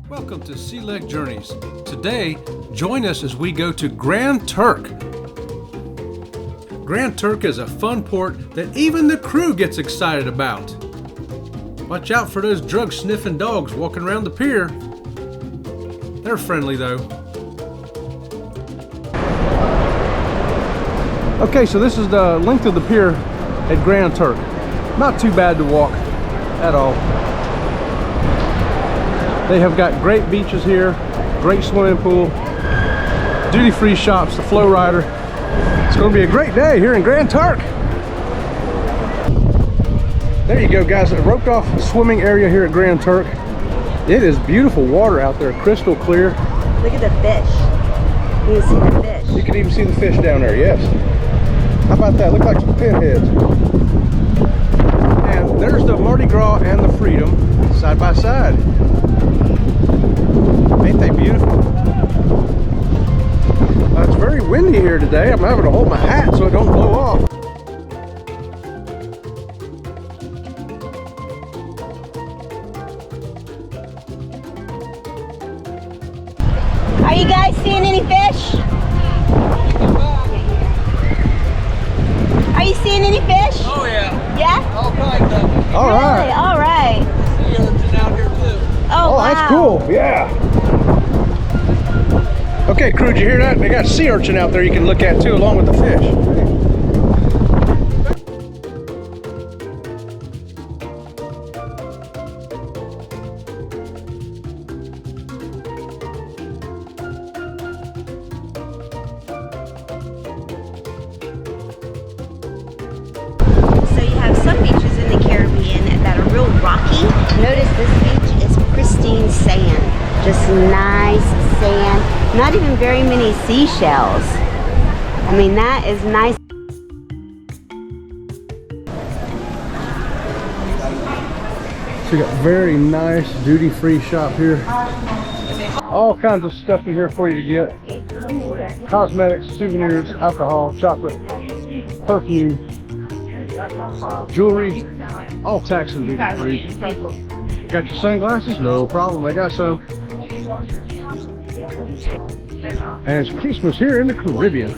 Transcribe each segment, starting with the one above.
Welcome to Sea Leg Journeys. Today, join us as we go to Grand Turk. Grand Turk is a fun port that even the crew gets excited about. Watch out for those drug-sniffing dogs walking around the pier. They're friendly though. Okay, so this is the length of the pier at Grand Turk. Not too bad to walk at all. They have got great beaches here, great swimming pool, duty-free shops, the Flow Rider. It's going to be a great day here in Grand Turk. There you go, guys, a roped off swimming area here at Grand Turk. It is beautiful water out there, crystal clear. Look at the fish. You can see the fish. You can even see the fish down there, yes. How about that? Look like some pinheads. And there's the Mardi Gras and the Freedom side by side. Ain't they beautiful? It's very windy here today. I'm having to hold my hat so it don't blow off. Are you guys seeing any fish? Are you seeing any fish? Oh yeah. Yeah? All kinds of them. All right. Really? All right. Sea urchin out here too. Oh, wow. That's cool. Yeah. Okay, crew, did you hear that? They got sea urchin out there you can look at too, along with the fish. So you have some beaches in the Caribbean that are real rocky. Notice this beach is pristine sand. Just nice sand. Not even very many seashells. I mean, that is nice. So you got very nice duty-free shop here. All kinds of stuff in here for you to get. Cosmetics, souvenirs, alcohol, chocolate, perfume, jewelry, all tax and duty free. Got your sunglasses? No problem, I got some. And it's Christmas here in the Caribbean.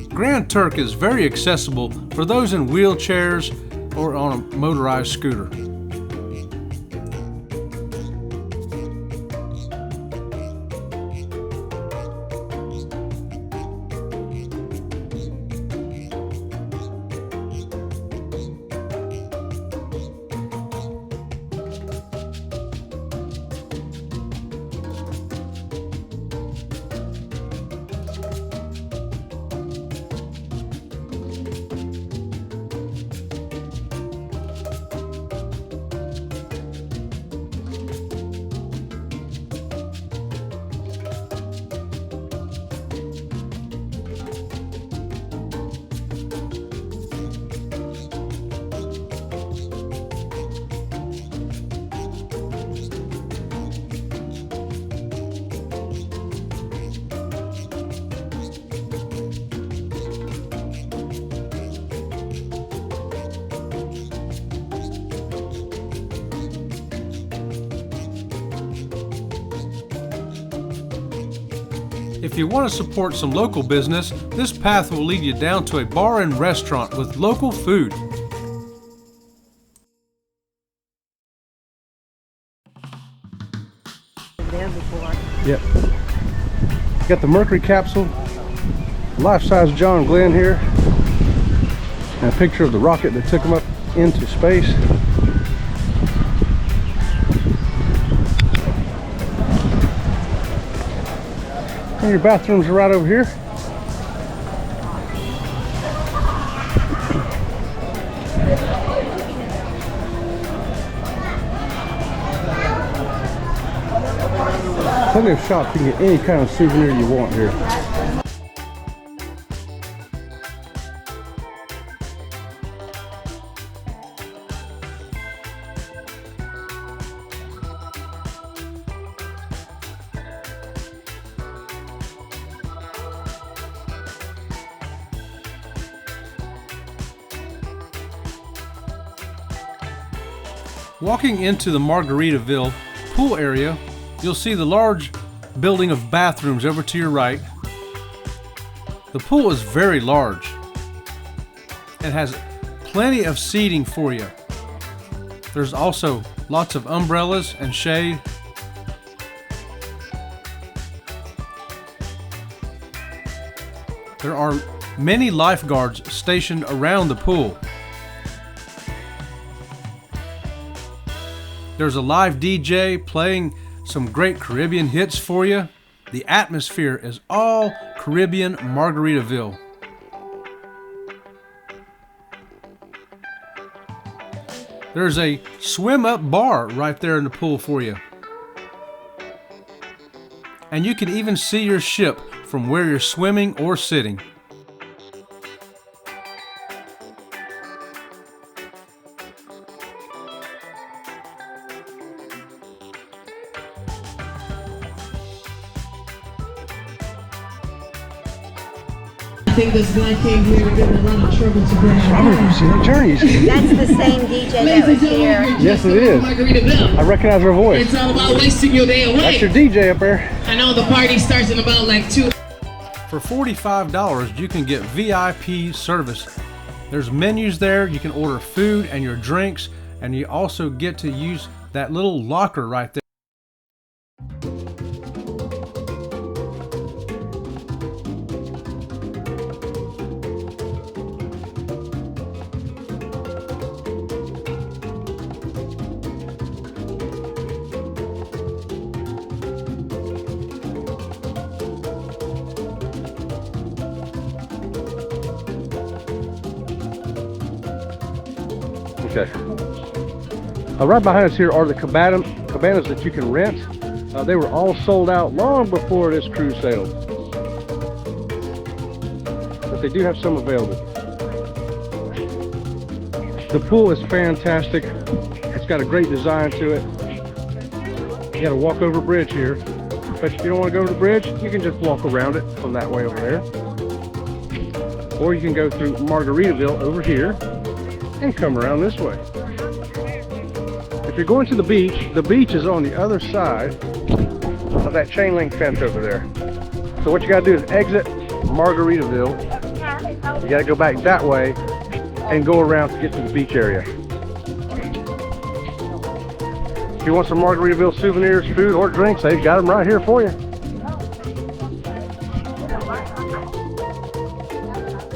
Grand Turk is very accessible for those in wheelchairs or on a motorized scooter. If you want to support some local business, this path will lead you down to a bar and restaurant with local food. There before. Yep. Got the Mercury capsule, life-size John Glenn here, and a picture of the rocket that took him up into space. And your bathrooms are right over here. Plenty of shops, you can get any kind of souvenir you want here. Walking into the Margaritaville pool area, you'll see the large building of bathrooms over to your right. The pool is very large. It has plenty of seating for you. There's also lots of umbrellas and shade. There are many lifeguards stationed around the pool. There's a live DJ playing some great Caribbean hits for you. The atmosphere is all Caribbean Margaritaville. There's a swim-up bar right there in the pool for you. And you can even see your ship from where you're swimming or sitting. I think this guy came here to get in a lot of trouble today. Oh, see that journeys. That's the same DJ that was here. Yes, it is. I recognize her voice. It's all about wasting your day away. That's your DJ up there. I know the party starts in about like 2. For $45, you can get VIP service. There's menus there. You can order food and your drinks, and you also get to use that little locker right there. Okay. Right behind us here are the cabanas that you can rent. They were all sold out long before this cruise sailed, but they do have some available. The pool is fantastic. It's got a great design to it. You got to walk over a bridge here, but if you don't want to go to the bridge, you can just walk around it from that way over there, or you can go through Margaritaville over here and come around this way. If you're going to the beach is on the other side of that chain link fence over there. So what you gotta do is exit Margaritaville. You gotta go back that way and go around to get to the beach area. If you want some Margaritaville souvenirs, food, or drinks, they've got them right here for you.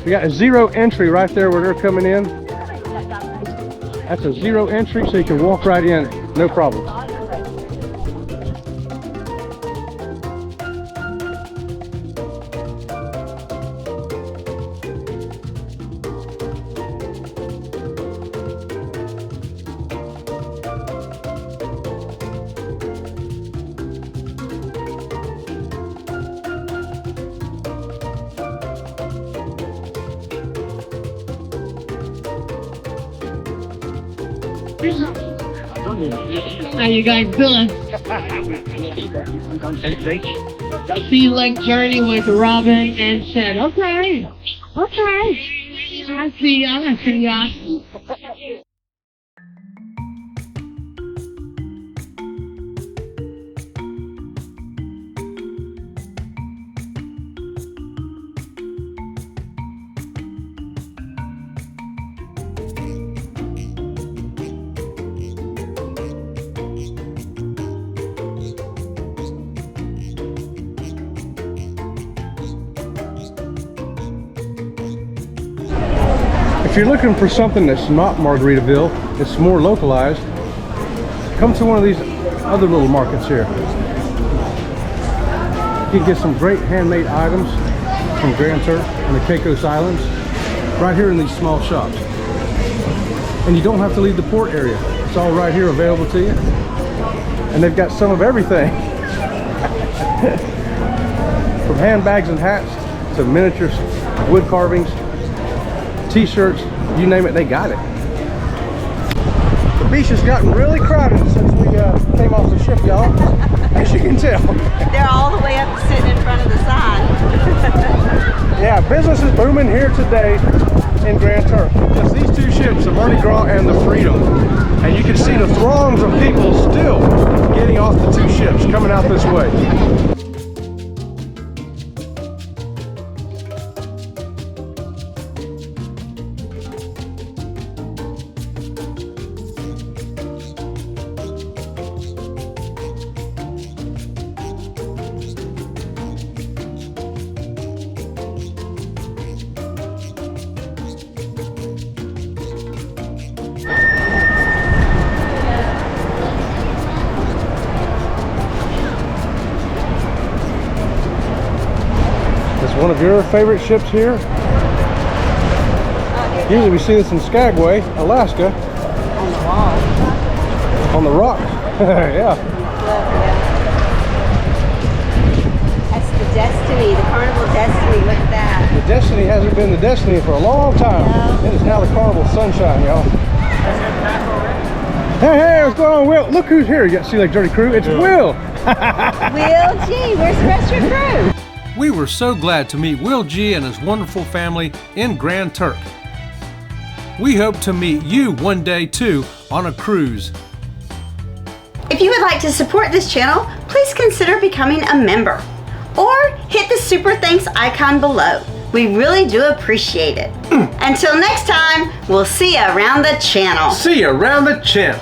We got a zero entry right there where they're coming in. That's a zero entry, so you can walk right in, no problem. How you guys doing? Sea Lake Journey with Robin and Shed. Okay. I see y'all. If you're looking for something that's not Margaritaville, it's more localized, come to one of these other little markets here. You can get some great handmade items from Grand Turk and the Caicos Islands right here in these small shops. And you don't have to leave the port area. It's all right here available to you. And they've got some of everything. From handbags and hats to miniature wood carvings, t-shirts, you name it, they got it. The beach has gotten really crowded since we came off the ship, y'all, as you can tell. They're all the way up sitting in front of the sign. Yeah, business is booming here today. in Grand Turk. Just these two ships, the Mardi Gras and the Freedom. And you can see the throngs of people still getting off the two ships, coming out this way. One of your favorite ships here? Usually we see this in Skagway, Alaska. On the wall. On the rock. Yeah. That's the Destiny, the Carnival Destiny. Look at that. The Destiny hasn't been the Destiny for a long time. No. It is now the Carnival Sunshine, y'all. Hey, what's going on, Will? Look who's here. You got Sea Lake Dirty Crew. It's Will. Will G, where's the rest of your crew? We were so glad to meet Will G and his wonderful family in Grand Turk. We hope to meet you one day too on a cruise. If you would like to support this channel, please consider becoming a member or hit the super thanks icon below. We really do appreciate it. Until next time, we'll see you around the channel. See you around the channel.